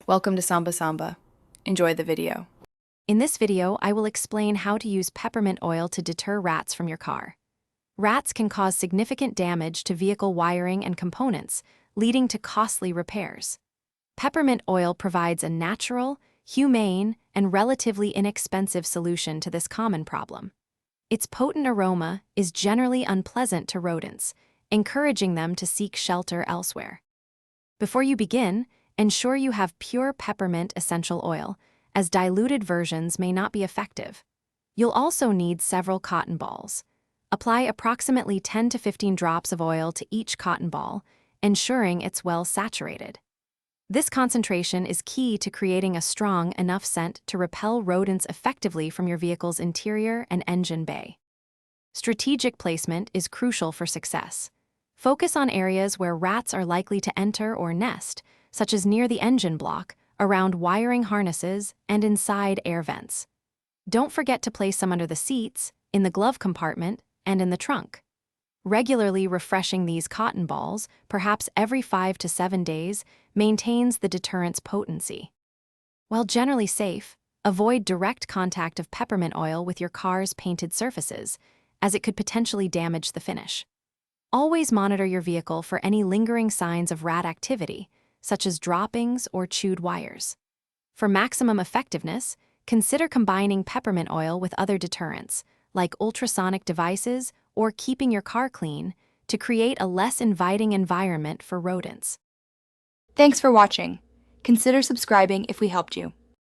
Welcome to Samba Samba. Enjoy the video. In this video, I will explain how to use peppermint oil to deter rats from your car. Rats can cause significant damage to vehicle wiring and components, leading to costly repairs. Peppermint oil provides a natural, humane, and relatively inexpensive solution to this common problem. Its potent aroma is generally unpleasant to rodents, encouraging them to seek shelter elsewhere. Before you begin, ensure you have pure peppermint essential oil, as diluted versions may not be effective. You'll also need several cotton balls. Apply approximately 10 to 15 drops of oil to each cotton ball, ensuring it's well saturated. This concentration is key to creating a strong enough scent to repel rodents effectively from your vehicle's interior and engine bay. Strategic placement is crucial for success. Focus on areas where rats are likely to enter or nest, such as near the engine block, around wiring harnesses, and inside air vents. Don't forget to place some under the seats, in the glove compartment, and in the trunk. Regularly refreshing these cotton balls, perhaps every 5 to 7 days, maintains the deterrent's potency. While generally safe, avoid direct contact of peppermint oil with your car's painted surfaces, as it could potentially damage the finish. Always monitor your vehicle for any lingering signs of rat activity, such as droppings or chewed wires. For maximum effectiveness, consider combining peppermint oil with other deterrents, like ultrasonic devices or keeping your car clean, to create a less inviting environment for rodents. Thanks for watching. Consider subscribing if we helped you.